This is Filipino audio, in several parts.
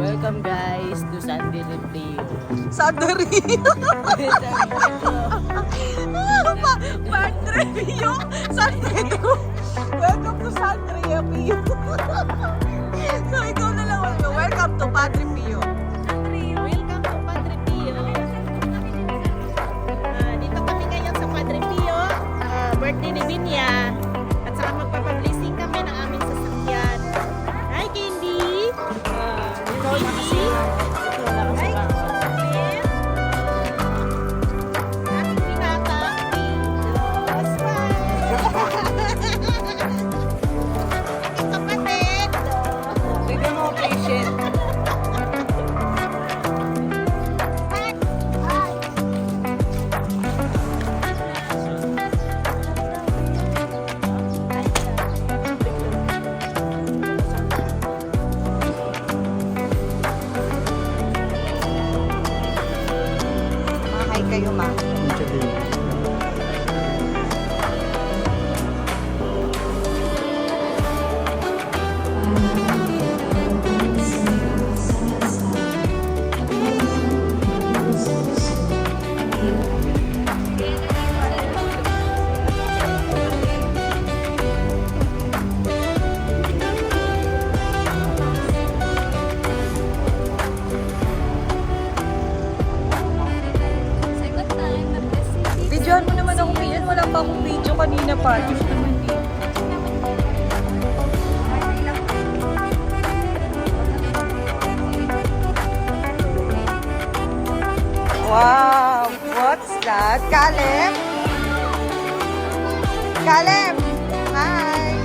Welcome guys to Sandy Replay. Sandari. Padre Pio. Sandri to. Welcome to Sandria Pio. So ikaw na lang. Welcome to Padre Pio. Welcome to Padre Pio. Dito kami ngayon sa Padre Pio. Birthday ni Binya. At saka magpapablessing kami ng aming sasakyan. Hi Candy! Candy! Hi Candy! Ating binata. Smile! Ating kapatid. Bigyan mo patient. Mahay kayo, ma. Videoan mo naman ako ngayon. Wala pa akong video kanina pa. Wow! What's that? Caleb? Caleb! Hi!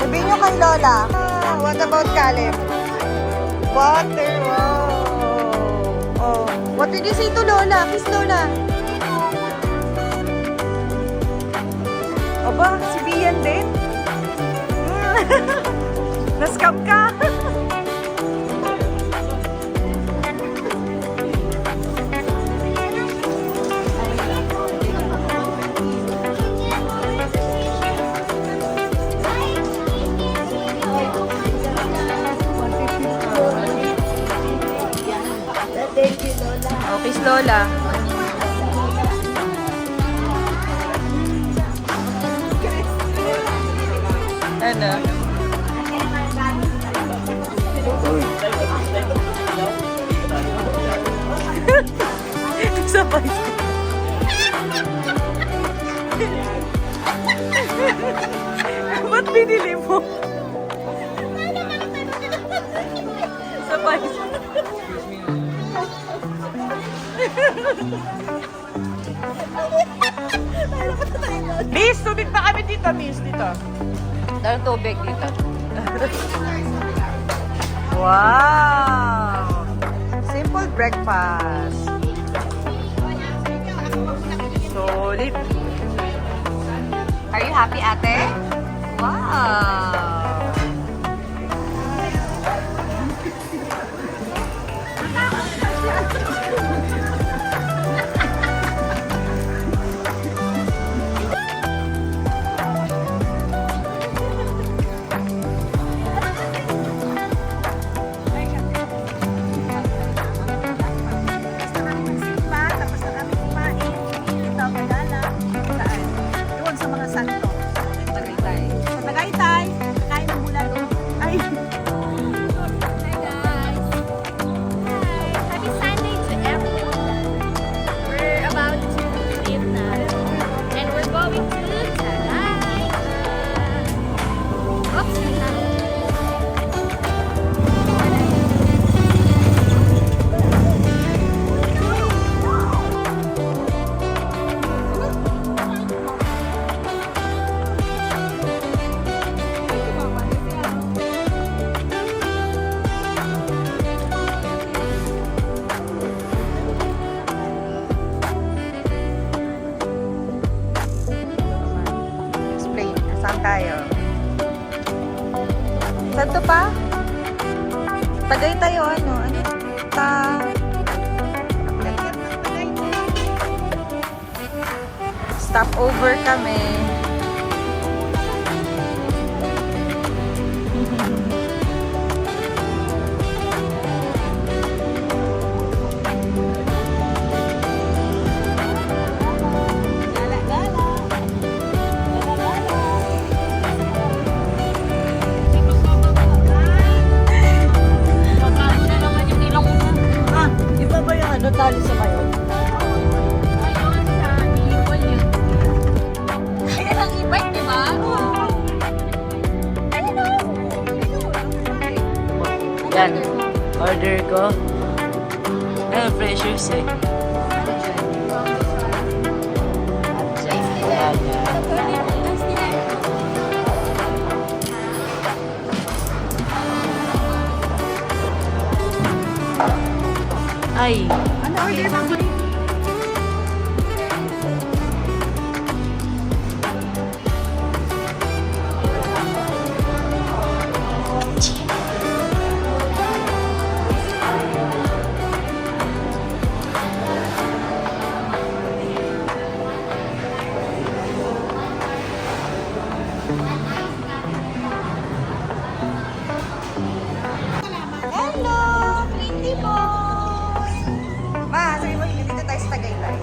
Sabihin nyo kay Lola. What about Caleb? Water, wow! Oh, what did you say to Lola? Kiss Lola. Aba, si Bian din? Nascam ka? Oh, kiss Lola. Ano? Sabay. Ba't binili mo? Sabay. Miss, tubig pa kami dito, miss, dito. Darang tubig dito. Wow! Simple breakfast. Solid. Are you happy, ate? Wow! tayo. Saan to pa? Tagay tayo, ano? Ano? Stopover kami. Ah, iba ba yung ano, tali sa mayon? Ayan ang e-bike, di ba? Yan. Order ko. Ano, precious eh. Ay. Ano order mo? Hello! Pretty boy! Ma, sabi mo, dito tayo sa Tagaytay.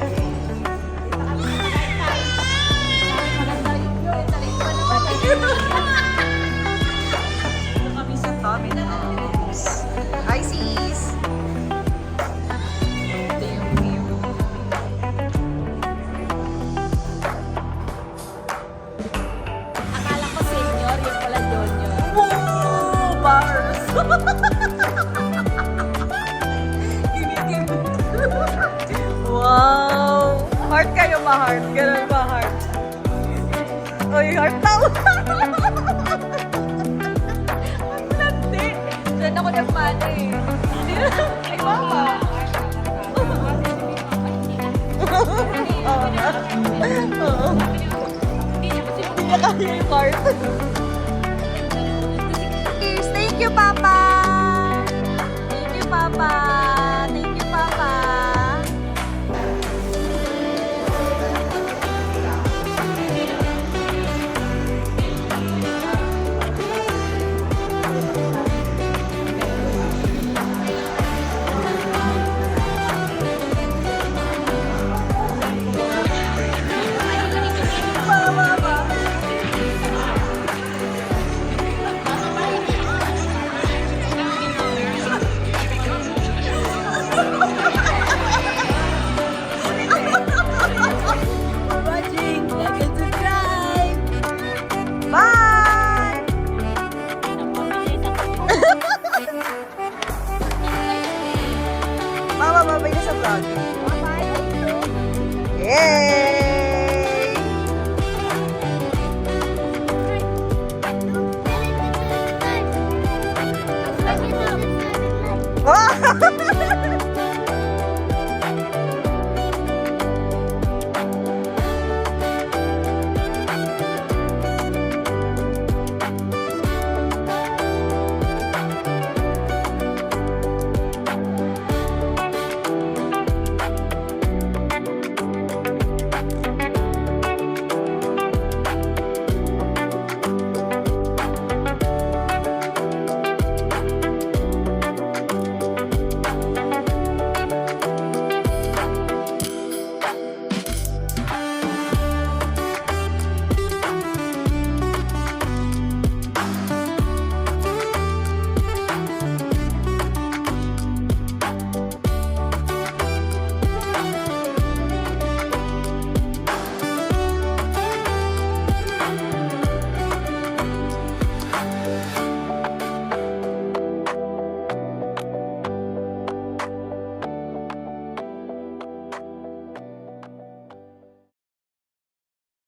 Dito kami sa Domino's. Hi, sis! Ito yung view. Akala ko senior, yung pala junior. Whoa! Bars! Wow! Heart kayo, ma-heart. Ganun ba, heart? Oy, heart daw! Ang landi! Diyan ako nagmana eh. Ay, mama! Oo nga. Oo. Hindi niya kaya yung heart.